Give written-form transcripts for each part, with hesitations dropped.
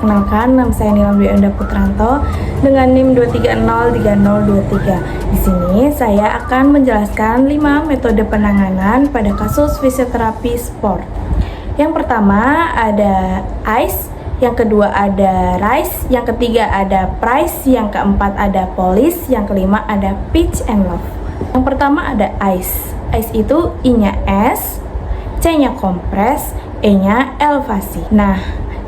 Perkenalkan, nama saya Nila Enda Putranto dengan NIM 2303023. Di sini saya akan menjelaskan 5 metode penanganan pada kasus fisioterapi sport. Yang pertama ada ICE, yang kedua ada RICE, yang ketiga ada PRICE, yang keempat ada POLICE, yang kelima ada pitch and love. Yang pertama ada ICE. ICE itu I-nya S, C-nya kompres, E-nya elevasi. Nah,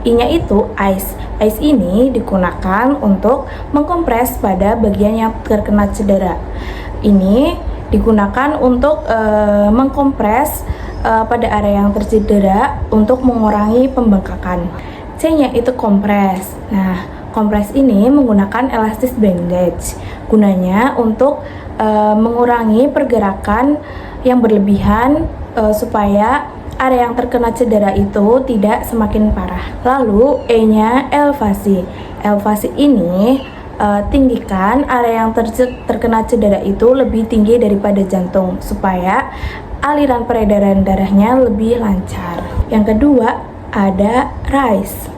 I-nya itu ICE. ICE ini digunakan untuk mengkompres pada bagian yang terkena cedera. Ini digunakan untuk mengkompres pada area yang tercedera untuk mengurangi pembengkakan. C-nya itu kompres. Nah, kompres ini menggunakan elastis bandage. Gunanya untuk mengurangi pergerakan yang berlebihan supaya area yang terkena cedera itu tidak semakin parah. Lalu E-nya elevasi. Elevasi ini tinggikan area yang terkena cedera itu lebih tinggi daripada jantung supaya aliran peredaran darahnya lebih lancar. Yang kedua ada RICE.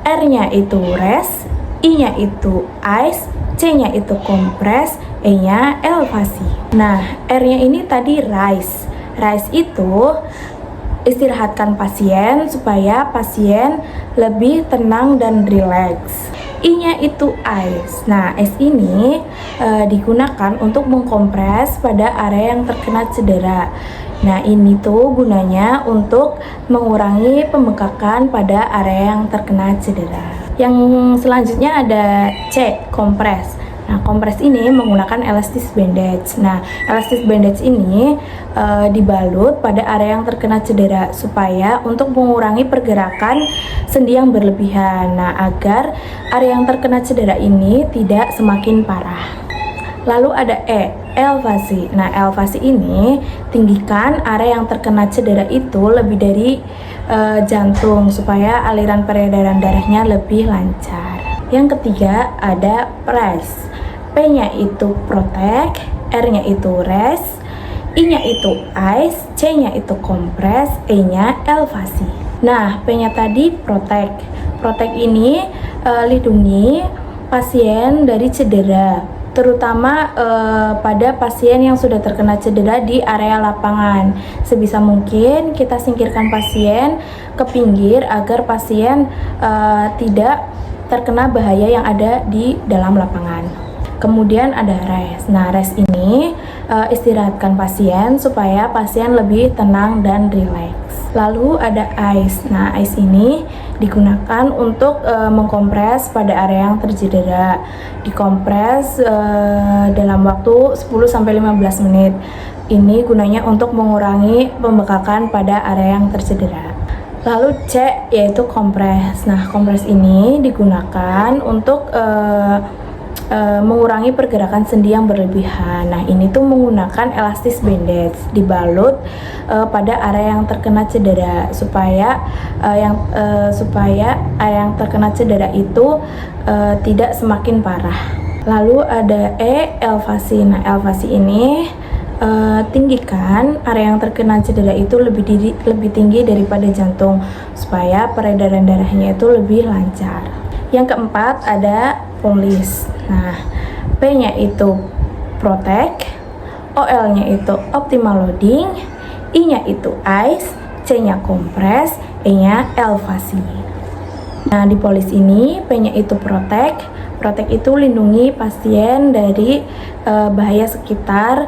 R-nya itu rest, I-nya itu ice, C-nya itu kompres, E-nya elevasi. Nah, R-nya ini tadi RICE. RICE itu istirahatkan pasien supaya pasien lebih tenang dan rileks. I-nya itu ice. Nah, ice ini digunakan untuk mengkompres pada area yang terkena cedera. Nah, ini tuh gunanya untuk mengurangi pembengkakan pada area yang terkena cedera. Yang selanjutnya ada C, kompres. Nah, kompres ini menggunakan elastis bandage. Nah, elastis bandage ini dibalut pada area yang terkena cedera supaya untuk mengurangi pergerakan sendi yang berlebihan. Nah, agar area yang terkena cedera ini tidak semakin parah. Lalu ada E, elevasi. Nah, elevasi ini tinggikan area yang terkena cedera itu lebih dari jantung supaya aliran peredaran darahnya lebih lancar. Yang ketiga ada PRICE. P-nya itu protect, R-nya itu rest, I-nya itu ice, C-nya itu kompres, E-nya elevasi. Nah, P-nya tadi protect. Protect ini lindungi pasien dari cedera, terutama pada pasien yang sudah terkena cedera di area lapangan. Sebisa mungkin kita singkirkan pasien ke pinggir agar pasien tidak terkena bahaya yang ada di dalam lapangan. Kemudian ada rest. Nah, rest ini istirahatkan pasien supaya pasien lebih tenang dan rileks. Lalu ada ice. Nah, ice ini digunakan untuk mengkompres pada area yang tercedera. Dikompres dalam waktu 10-15 menit. Ini gunanya untuk mengurangi pembengkakan pada area yang tercedera. Lalu C, yaitu kompres. Nah, kompres ini digunakan untuk mengurangi pergerakan sendi yang berlebihan. Nah, ini tuh menggunakan elastis bandage dibalut pada area yang terkena cedera supaya area yang terkena cedera itu tidak semakin parah. Lalu ada E, elevasi. Nah, elevasi ini tinggikan area yang terkena cedera itu lebih tinggi daripada jantung supaya peredaran darahnya itu lebih lancar. Yang keempat ada POLICE. Nah, P-nya itu protect, OL-nya itu optimal loading, I-nya itu ice, C-nya kompres, E-nya elevasi. Nah, di POLICE ini P-nya itu protect. Protect itu lindungi pasien dari bahaya sekitar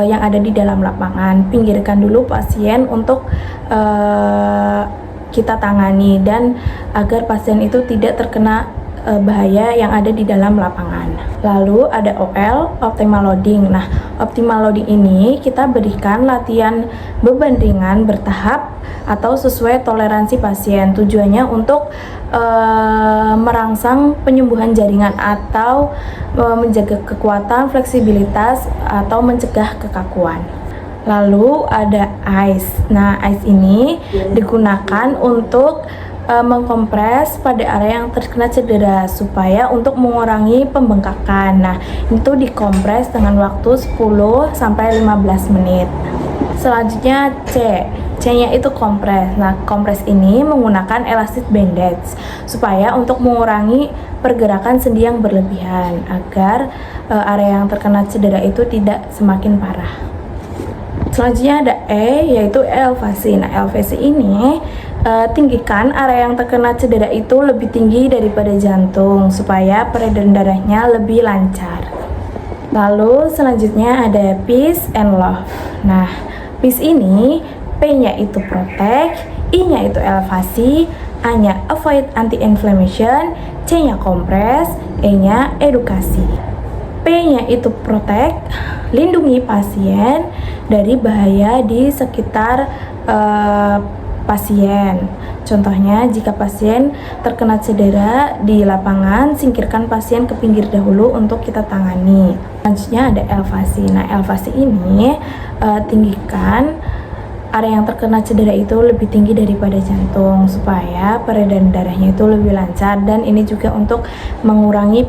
yang ada di dalam lapangan. Pinggirkan dulu pasien untuk kita tangani dan agar pasien itu tidak terkena bahaya yang ada di dalam lapangan. Lalu ada OL, optimal loading. Nah, optimal loading ini kita berikan latihan beban ringan bertahap atau sesuai toleransi pasien. Tujuannya untuk merangsang penyembuhan jaringan atau menjaga kekuatan, fleksibilitas atau mencegah kekakuan. Lalu ada ICE. Nah, ICE ini digunakan untuk mengkompres pada area yang terkena cedera supaya untuk mengurangi pembengkakan. Nah, itu dikompres dengan waktu 10-15 menit. Selanjutnya C. C-nya itu kompres. Nah, kompres ini menggunakan elastic bandage supaya untuk mengurangi pergerakan sendi yang berlebihan agar area yang terkena cedera itu tidak semakin parah. Selanjutnya ada E, yaitu elevasi. Nah, elevasi ini tinggikan area yang terkena cedera itu lebih tinggi daripada jantung supaya peredaran darahnya lebih lancar. Lalu selanjutnya ada peace and love. Nah, peace ini P-nya itu protect, I-nya itu elevasi, A-nya avoid anti-inflammation, C-nya compress, E-nya edukasi. P-nya itu protect, lindungi pasien dari bahaya di sekitar pasien. Contohnya, jika pasien terkena cedera di lapangan, singkirkan pasien ke pinggir dahulu untuk kita tangani. Selanjutnya ada elevasi. Nah, elevasi ini tinggikan area yang terkena cedera itu lebih tinggi daripada jantung supaya peredaran darahnya itu lebih lancar, dan ini juga untuk mengurangi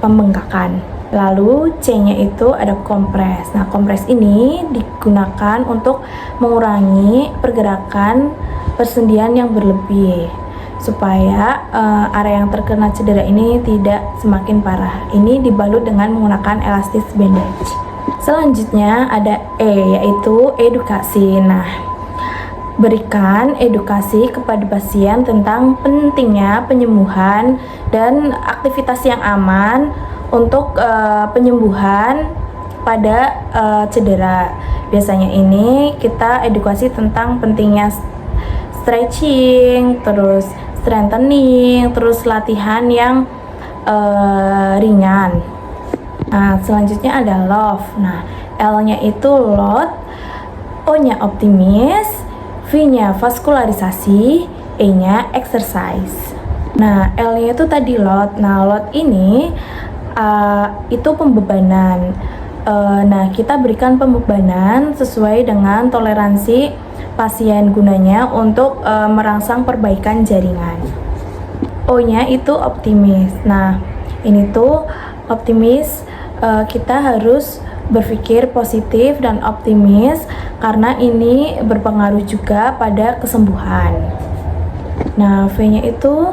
pembengkakan. Lalu C-nya itu ada kompres. Nah, kompres ini digunakan untuk mengurangi pergerakan persendian yang berlebih supaya area yang terkena cedera ini tidak semakin parah. Ini dibalut dengan menggunakan elastic bandage. Selanjutnya ada E, yaitu edukasi. Nah, berikan edukasi kepada pasien tentang pentingnya penyembuhan dan aktivitas yang aman untuk penyembuhan pada cedera. Biasanya ini kita edukasi tentang pentingnya stretching, terus strengthening, terus latihan yang ringan. Nah, selanjutnya ada love. Nah, L-nya itu load, O-nya optimis, V-nya vaskularisasi, E-nya exercise. Nah, L-nya itu tadi load. Nah, load ini itu pembebanan. Nah, kita berikan pembebanan sesuai dengan toleransi pasien, gunanya untuk merangsang perbaikan jaringan. O-nya itu optimis. Nah, ini tuh optimis, kita harus berpikir positif dan optimis karena ini berpengaruh juga pada kesembuhan. Nah, V-nya itu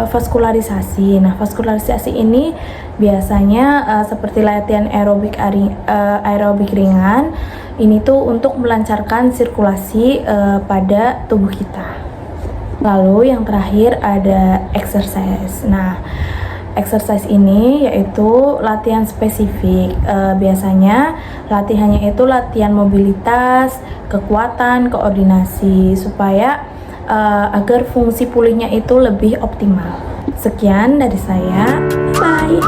vaskularisasi. Nah, vaskularisasi ini biasanya seperti latihan aerobik ringan. Ini tuh untuk melancarkan sirkulasi pada tubuh kita. Lalu yang terakhir ada exercise. Nah, exercise ini yaitu latihan spesifik. Biasanya latihannya itu latihan mobilitas, kekuatan, koordinasi supaya agar fungsi pulihnya itu lebih optimal. Sekian dari saya. Bye.